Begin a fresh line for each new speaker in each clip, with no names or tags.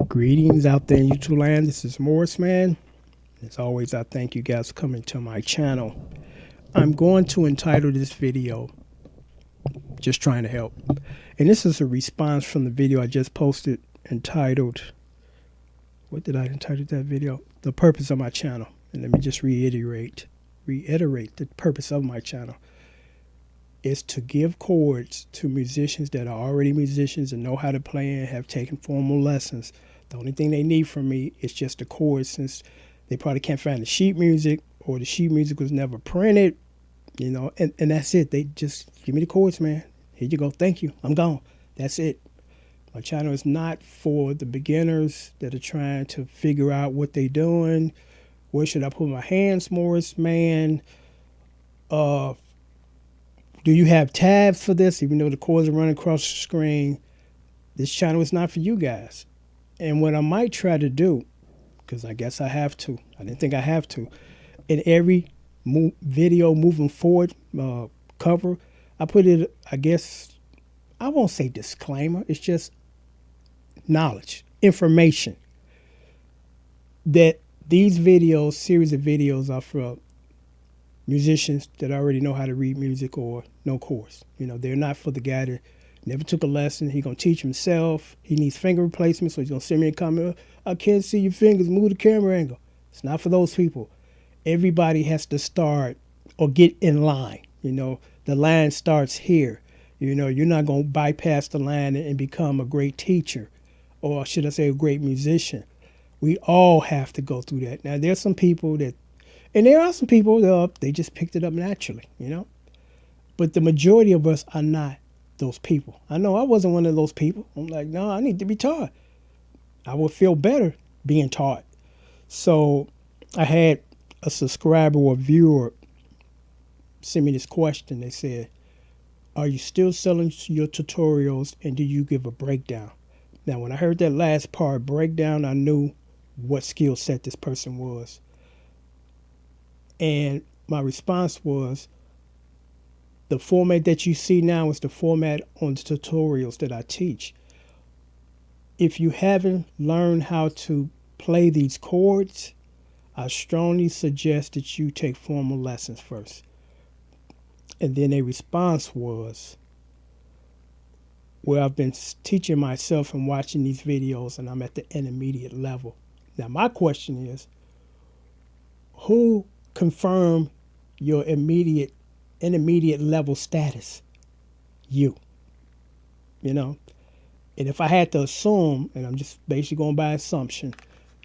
Greetings out there in YouTube land. This is Morris Man. As always, I thank you guys for coming to my channel. I'm going to entitle this video, Just Trying to Help. And this is a response from the video I just posted entitled, what did I entitle that video? The purpose of my channel. And let me just reiterate the purpose of my channel is to give chords to musicians that are already musicians and know how to play and have taken formal lessons. The only thing they need from me is just the chords, since they probably can't find the sheet music, or the sheet music was never printed, you know, and that's it. They just give me the chords, man. Here you go. Thank you. I'm gone. That's it. My channel is not for the beginners that are trying to figure out what they're doing. Where should I put my hands, Morris Man? Do you have tabs for this? Even though the chords are running across the screen, this channel is not for you guys. And what I might try to do, because I guess I have to, I didn't think I have to, in every video moving forward cover, I put it, I guess, I won't say disclaimer, it's just knowledge, information, that these videos, series of videos are for musicians that already know how to read music or know chords. You know, they're not for the guy that never took a lesson. He's going to teach himself. He needs finger replacement, so he's going to send me a comment, I can't see your fingers, move the camera angle. It's not for those people. Everybody has to start or get in line. You know, the line starts here. You know, you're not going to bypass the line and become a great teacher, or should I say a great musician. We all have to go through that. Now, there's some people that, and there are some people that they just picked it up naturally, you know. But the majority of us are not those people. I know I wasn't one of those people. I'm like, no, I need to be taught. I would feel better being taught. So I had a subscriber or viewer send me this question. They said, are you still selling your tutorials, and do you give a breakdown? Now, when I heard that last part, breakdown, I knew what skill set this person was. And my response was, the format that you see now is the format on the tutorials that I teach. If you haven't learned how to play these chords, I strongly suggest that you take formal lessons first. And then a response was, well, I've been teaching myself and watching these videos, and I'm at the intermediate level. Now, my question is, who confirmed your intermediate level status? You know. And if I had to assume, and I'm just basically going by assumption,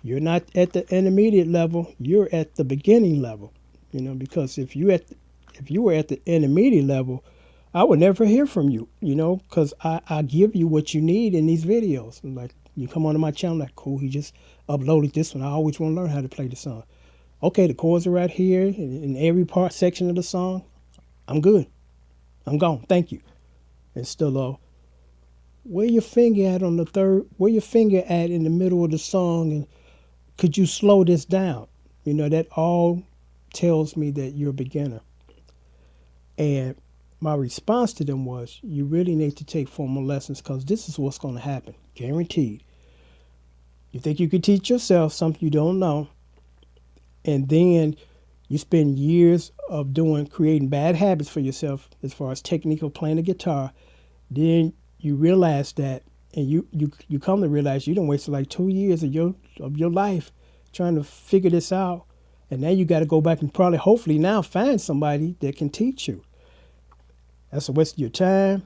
you're not at the intermediate level, you're at the beginning level. You know, because if you were at the intermediate level, I would never hear from you, you know, because I give you what you need in these videos. And like, you come onto my channel, like, cool, he just uploaded this one. I always want to learn how to play the song. Okay, the chords are right here in every section of the song. I'm good. I'm gone. Thank you. And still, where your finger at on the third? Where your finger at in the middle of the song? And could you slow this down? You know, that all tells me that you're a beginner. And my response to them was, you really need to take formal lessons, because this is what's going to happen. Guaranteed. You think you could teach yourself something you don't know, and then you spend years of creating bad habits for yourself as far as technique of playing the guitar. Then you realize that, and you come to realize you done wasted like 2 years of your life trying to figure this out. And now you got to go back and probably, hopefully now, find somebody that can teach you. That's a waste of your time.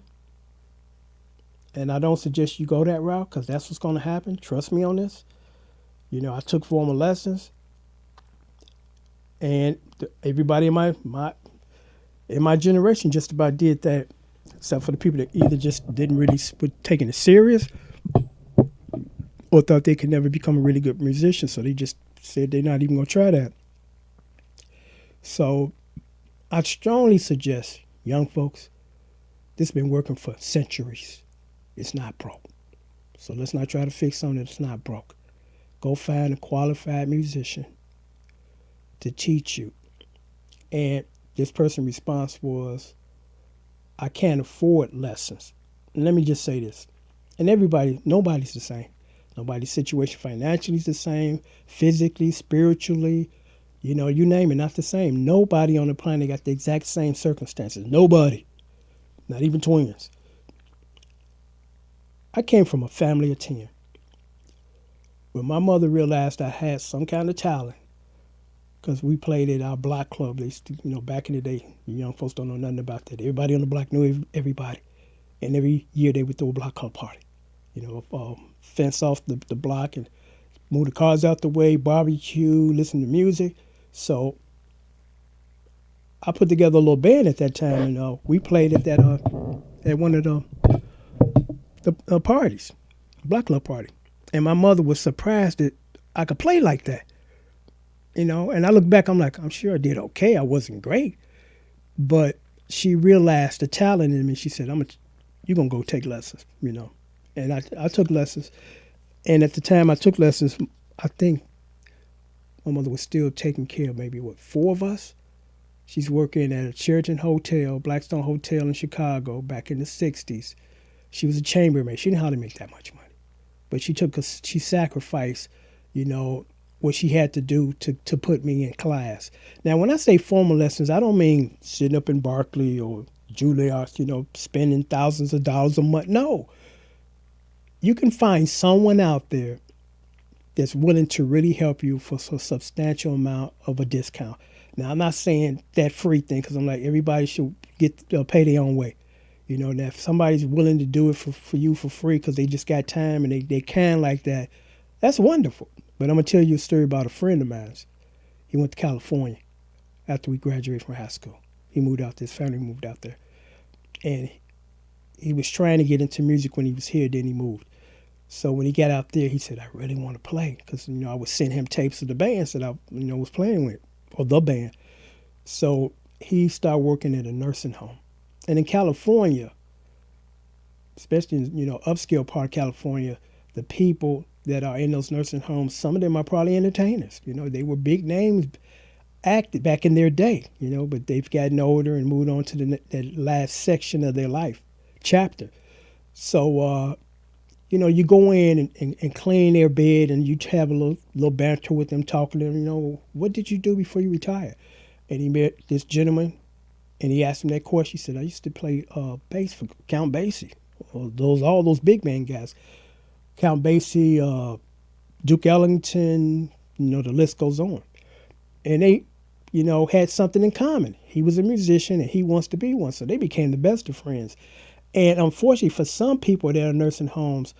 And I don't suggest you go that route, because that's what's going to happen. Trust me on this. You know, I took formal lessons. And everybody in my generation just about did that, except for the people that either just didn't really taking it serious, or thought they could never become a really good musician, so they just said they're not even going to try that. So I strongly suggest, young folks, this has been working for centuries. It's not broke. So let's not try to fix something that's not broke. Go find a qualified musician to teach you. And this person's response was, I can't afford lessons. And let me just say this. And nobody's the same. Nobody's situation financially is the same, physically, spiritually, you know, you name it, not the same. Nobody on the planet got the exact same circumstances. Nobody, not even twins. I came from a family of 10. When my mother realized I had some kind of talent, because we played at our block club, back in the day, you young folks don't know nothing about that. Everybody on the block knew everybody. And every year they would throw a block club party. Fence off the block and move the cars out the way, barbecue, listen to music. So I put together a little band at that time, and we played at that at one of the parties, block club party. And my mother was surprised that I could play like that. And I look back, I'm like, I'm sure I did okay. I wasn't great. But she realized the talent in me. She said, you're going to go take lessons, And I took lessons. And at the time I took lessons, I think my mother was still taking care of maybe, 4 of us? She's working at a Sheraton Hotel, Blackstone Hotel in Chicago back in the 60s. She was a chambermaid. She didn't know how to make that much money. But she sacrificed, what she had to do to put me in class. Now, when I say formal lessons, I don't mean sitting up in Berkeley or Juilliard, spending thousands of dollars a month. No. You can find someone out there that's willing to really help you for a substantial amount of a discount. Now, I'm not saying that free thing, because I'm like, everybody should pay their own way. Now if somebody's willing to do it for you for free because they just got time and they can like that, that's wonderful. But I'm going to tell you a story about a friend of mine. He went to California after we graduated from high school. He moved out there. His family moved out there. And he was trying to get into music when he was here, then he moved. So when he got out there, he said, I really want to play. Because, I would send him tapes of the bands that I, was playing with, or the band. So he started working at a nursing home. And in California, especially in, upscale part of California, the people that are in those nursing homes, some of them are probably entertainers. They were big names, acted back in their day, but they've gotten older and moved on to that last section of their life, chapter. So, you go in and clean their bed, and you have a little banter with them, talking to them, what did you do before you retired? And he met this gentleman, and he asked him that question. He said, I used to play bass for Count Basie, all those big band guys. Count Basie, Duke Ellington, the list goes on. And they, had something in common. He was a musician and he wants to be one. So they became the best of friends. And unfortunately for some people that are in nursing homes,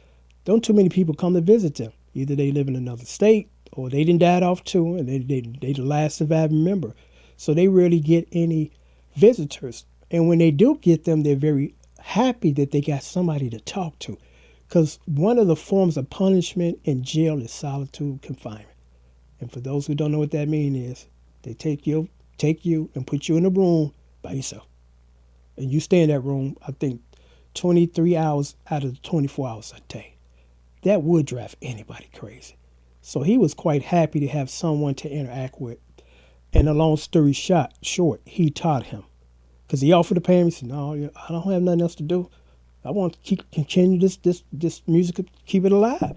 don't too many people come to visit them. Either they live in another state or they didn't die off too, and they the last surviving member. So they rarely get any visitors. And when they do get them, they're very happy that they got somebody to talk to. Because one of the forms of punishment in jail is solitude confinement. And for those who don't know what that means is, they take you and put you in a room by yourself. And you stay in that room, I think, 23 hours out of the 24 hours a day. That would drive anybody crazy. So he was quite happy to have someone to interact with. And a long story short, he taught him. Because he offered to pay him. He said, no, I don't have nothing else to do. I want to continue this music, keep it alive.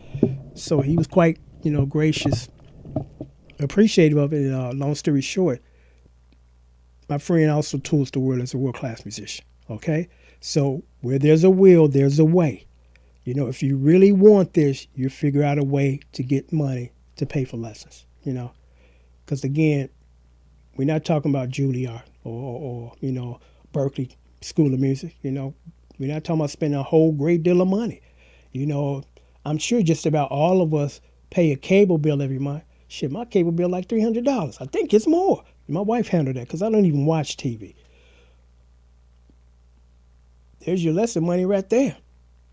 So he was quite, gracious, appreciative of it. Long story short, my friend also tours the world as a world-class musician, okay? So where there's a will, there's a way. If you really want this, you figure out a way to get money to pay for lessons, Because, again, we're not talking about Juilliard or Berkeley School of Music, We're not talking about spending a whole great deal of money. I'm sure just about all of us pay a cable bill every month. Shit, my cable bill like $300. I think it's more. My wife handled that because I don't even watch TV. There's your lesson money right there.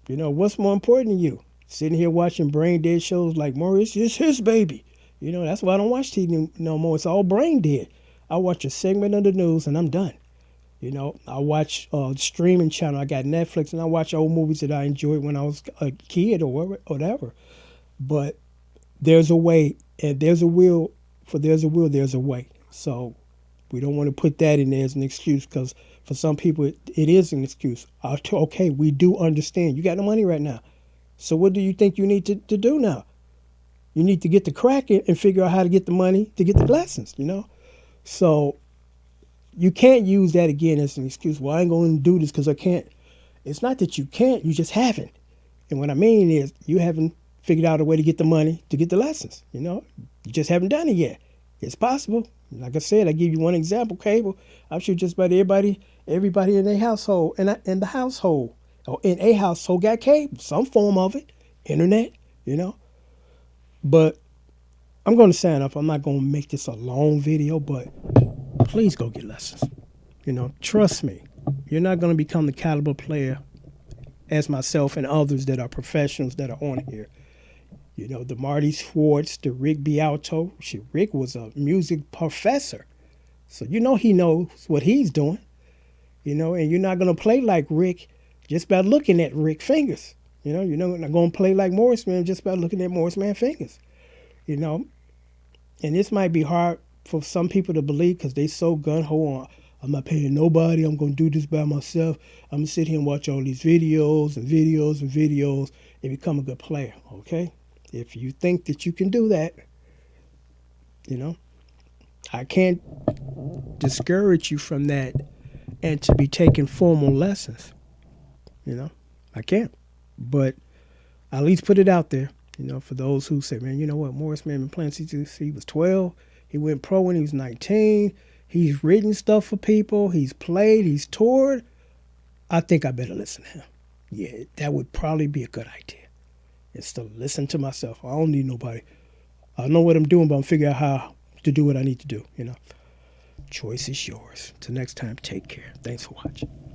What's more important than you? Sitting here watching brain dead shows like Maurice, it's his baby. That's why I don't watch TV no more. It's all brain dead. I watch a segment of the news and I'm done. I watch streaming channel. I got Netflix, and I watch old movies that I enjoyed when I was a kid or whatever. But there's a way, and there's a will. For there's a will, there's a way. So we don't want to put that in there as an excuse, because for some people it is an excuse. Okay, we do understand. You got no money right now. So what do you think you need to do now? You need to get to cracking and figure out how to get the money to get the blessings, you know? So you can't use that again as an excuse. Well, I ain't going to do this because I can't. It's not that you can't, you just haven't. And what I mean is you haven't figured out a way to get the money to get the lessons, you know? You just haven't done it yet. It's possible. Like I said, I give you one example, cable. I'm sure just about everybody in their household, in the household, or in a household got cable, some form of it, internet, you know? But I'm going to sign up. I'm not going to make this a long video, but please go get lessons. You know, trust me, you're not going to become the caliber player as myself and others that are professionals that are on here. You know, the Marty Schwartz, the Rick Beato. Rick was a music professor. So you know he knows what he's doing. You know, and you're not going to play like Rick just by looking at Rick fingers. You know, you're not going to play like Morris Man just by looking at Morris Man fingers. You know, and this might be hard for some people to believe because they so gun-ho on, I'm not paying nobody, I'm going to do this by myself. I'm going to sit here and watch all these videos and videos and videos and become a good player, okay? If you think that you can do that, you know, I can't discourage you from that and to be taking formal lessons, you know, I can't. But I'll at least put it out there, you know, for those who say, man, you know what, Morris Man been playing since he was 12. He went pro when he was 19. He's written stuff for people. He's played. He's toured. I think I better listen to him. Yeah, that would probably be a good idea. Is to listen to myself. I don't need nobody. I know what I'm doing, but I'm figuring out how to do what I need to do, you know. Choice is yours. Till next time, take care. Thanks for watching.